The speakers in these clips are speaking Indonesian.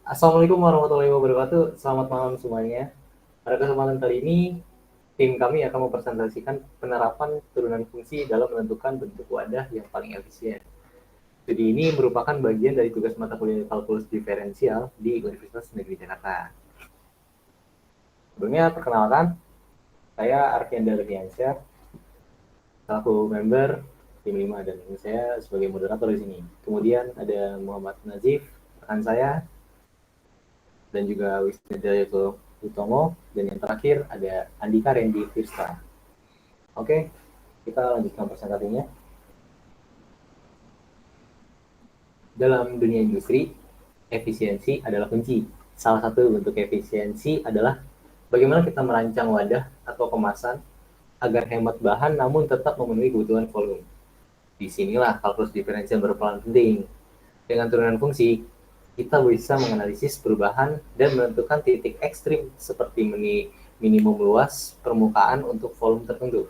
Assalamualaikum warahmatullahi wabarakatuh. Selamat malam semuanya. Pada kesempatan kali ini, tim kami akan mempresentasikan penerapan turunan fungsi dalam menentukan bentuk wadah yang paling efisien. Studi ini merupakan bagian dari tugas mata kuliah kalkulus diferensial di Universitas Negeri Jakarta. Sebelumnya, perkenalkan, saya Arfianda Rediansyah, selaku member tim 5 dan saya sebagai moderator di sini. Kemudian ada Muhammad Nazif, rekan saya, dan juga Wisnu Jaya Utomo, dan yang terakhir ada Andika Randy Firsta. Oke, kita lanjutkan presentasinya. Dalam dunia industri, efisiensi adalah kunci. Salah satu bentuk efisiensi adalah bagaimana kita merancang wadah atau kemasan agar hemat bahan namun tetap memenuhi kebutuhan volume. Disinilah kalkulus diferensial berperan penting. Dengan turunan fungsi, kita bisa menganalisis perubahan dan menentukan titik ekstrim seperti minimum luas permukaan untuk volume tertentu.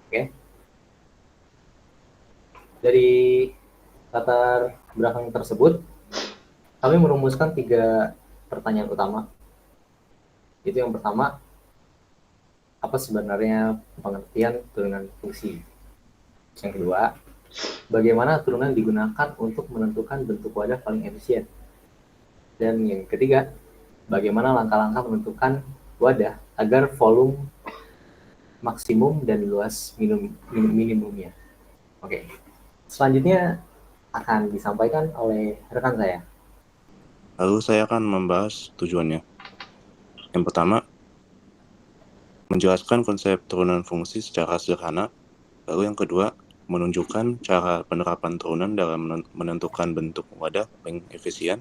Oke, dari latar belakang tersebut, kami merumuskan 3 pertanyaan utama. Itu yang pertama, apa sebenarnya pengertian turunan fungsi? Yang kedua, bagaimana turunan digunakan untuk menentukan bentuk wadah paling efisien? Dan yang ketiga, bagaimana langkah-langkah menentukan wadah agar volume maksimum dan luas minimumnya. Oke, selanjutnya akan disampaikan oleh rekan saya. Lalu saya akan membahas tujuannya. Yang pertama, menjelaskan konsep turunan fungsi secara sederhana. Lalu yang kedua, menunjukkan cara penerapan turunan dalam menentukan bentuk wadah paling efisien.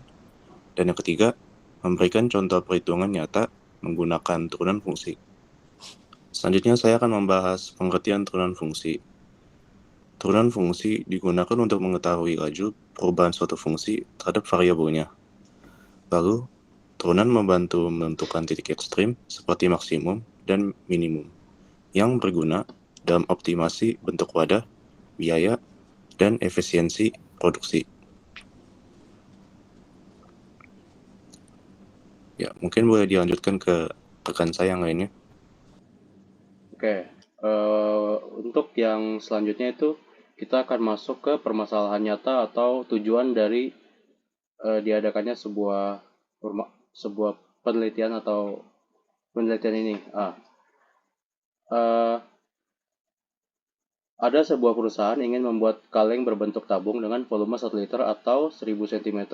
Dan yang ketiga, memberikan contoh perhitungan nyata menggunakan turunan fungsi. Selanjutnya saya akan membahas pengertian turunan fungsi. Turunan fungsi digunakan untuk mengetahui laju perubahan suatu fungsi terhadap variabelnya. Lalu, turunan membantu menentukan titik ekstrim seperti maksimum dan minimum yang berguna dalam optimasi bentuk wadah, biaya, dan efisiensi produksi. Ya, mungkin boleh dilanjutkan ke rekan saya yang lainnya. Oke, untuk yang selanjutnya itu kita akan masuk ke permasalahan nyata atau tujuan dari diadakannya sebuah penelitian atau penelitian ini. Ada sebuah perusahaan ingin membuat kaleng berbentuk tabung dengan volume 1 liter atau 1000 cm3.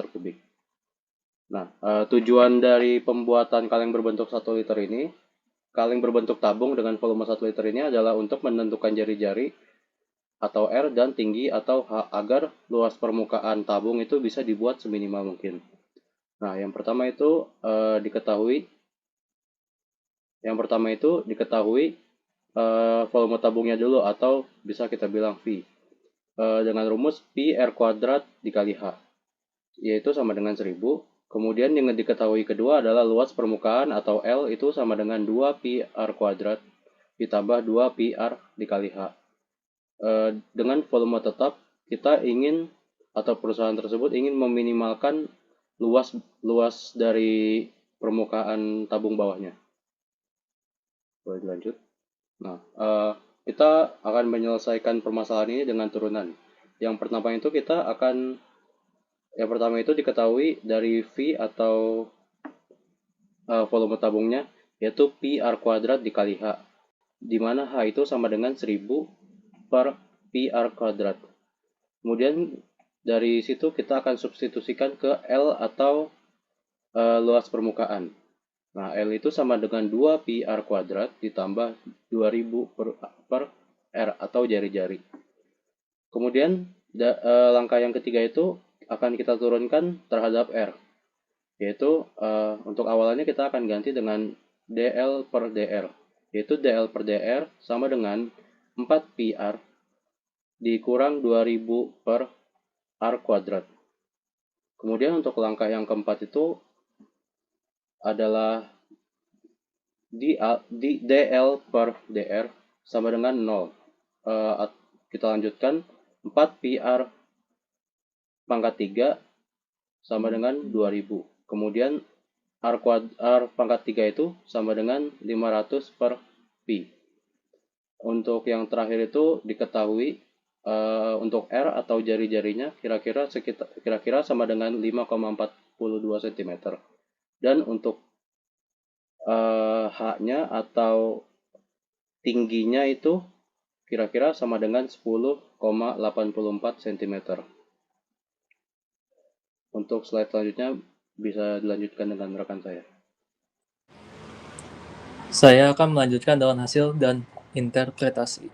Nah, tujuan dari pembuatan kaleng berbentuk 1 liter ini, kaleng berbentuk tabung dengan volume 1 liter ini adalah untuk menentukan jari-jari atau R dan tinggi atau H agar luas permukaan tabung itu bisa dibuat seminimal mungkin. Nah, yang pertama itu diketahui volume tabungnya dulu atau bisa kita bilang V. Dengan rumus Pi R kuadrat dikali H, yaitu sama dengan 1000. Kemudian yang diketahui kedua adalah luas permukaan atau L itu sama dengan 2 Pi R kuadrat ditambah 2 Pi R dikali H. Dengan volume tetap, kita ingin atau perusahaan tersebut ingin meminimalkan luas dari permukaan tabung bawahnya. Boleh dilanjut. Nah, kita akan menyelesaikan permasalahan ini dengan turunan. Yang pertama itu diketahui dari V atau volume tabungnya, yaitu Pi R kuadrat dikali H, di mana H itu sama dengan 1000 per Pi R kuadrat. Kemudian dari situ kita akan substitusikan ke L atau luas permukaan. Nah, L itu sama dengan 2 Pi R kuadrat ditambah 2000 per R atau jari-jari. Kemudian langkah yang ketiga itu akan kita turunkan terhadap R, yaitu untuk awalannya kita akan ganti dengan dl per dr, yaitu dl per dr sama dengan 4 Pi R dikurang 2000 per R kuadrat. Kemudian untuk langkah yang keempat itu adalah dl per dr sama dengan 0. Kita lanjutkan, 4 PR pangkat 3 sama dengan 2000. Kemudian R pangkat 3 itu sama dengan 500 per Pi. Untuk yang terakhir itu diketahui untuk R atau jari-jarinya kira-kira sama dengan 5,42 cm. Dan untuk H-nya atau tingginya itu kira-kira sama dengan 10,84 cm. Untuk slide selanjutnya bisa dilanjutkan dengan rekan saya. Saya akan melanjutkan dengan hasil dan interpretasi.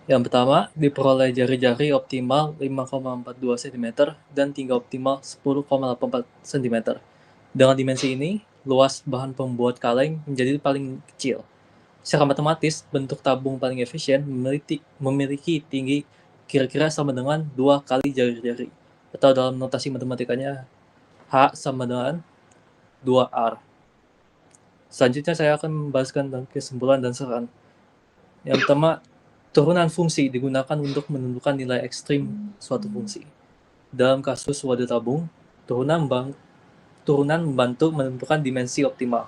Yang pertama, diperoleh jari-jari optimal 5,42 cm dan tinggi optimal 10,84 cm. Dengan dimensi ini, luas bahan pembuat kaleng menjadi paling kecil. Secara matematis, bentuk tabung paling efisien memiliki tinggi kira-kira sama dengan 2 kali jari-jari. Atau dalam notasi matematikanya, H sama dengan 2R. Selanjutnya saya akan membahaskan kesimpulan dan saran. Yang pertama, turunan fungsi digunakan untuk menentukan nilai ekstrim suatu fungsi. Dalam kasus wadah tabung, turunan membantu menentukan dimensi optimal.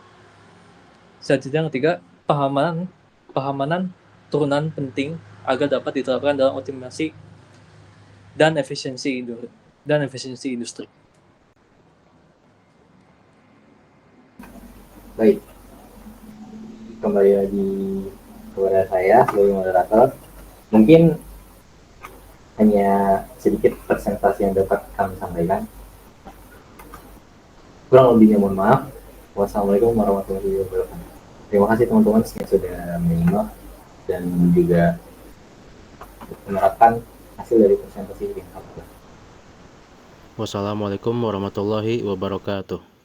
Selanjutnya yang ketiga, pahamanan turunan penting agar dapat diterapkan dalam optimasi dan efisiensi industri. Baik, kembali lagi kepada saya sebagai moderator. Mungkin hanya sedikit presentasi yang dapat kami sampaikan. Kurang lebihnya mohon maaf. Wassalamualaikum warahmatullahi wabarakatuh. Terima kasih teman-teman yang sudah menyimak dan juga menerapkan hasil dari presentasi ini. Wassalamualaikum warahmatullahi wabarakatuh.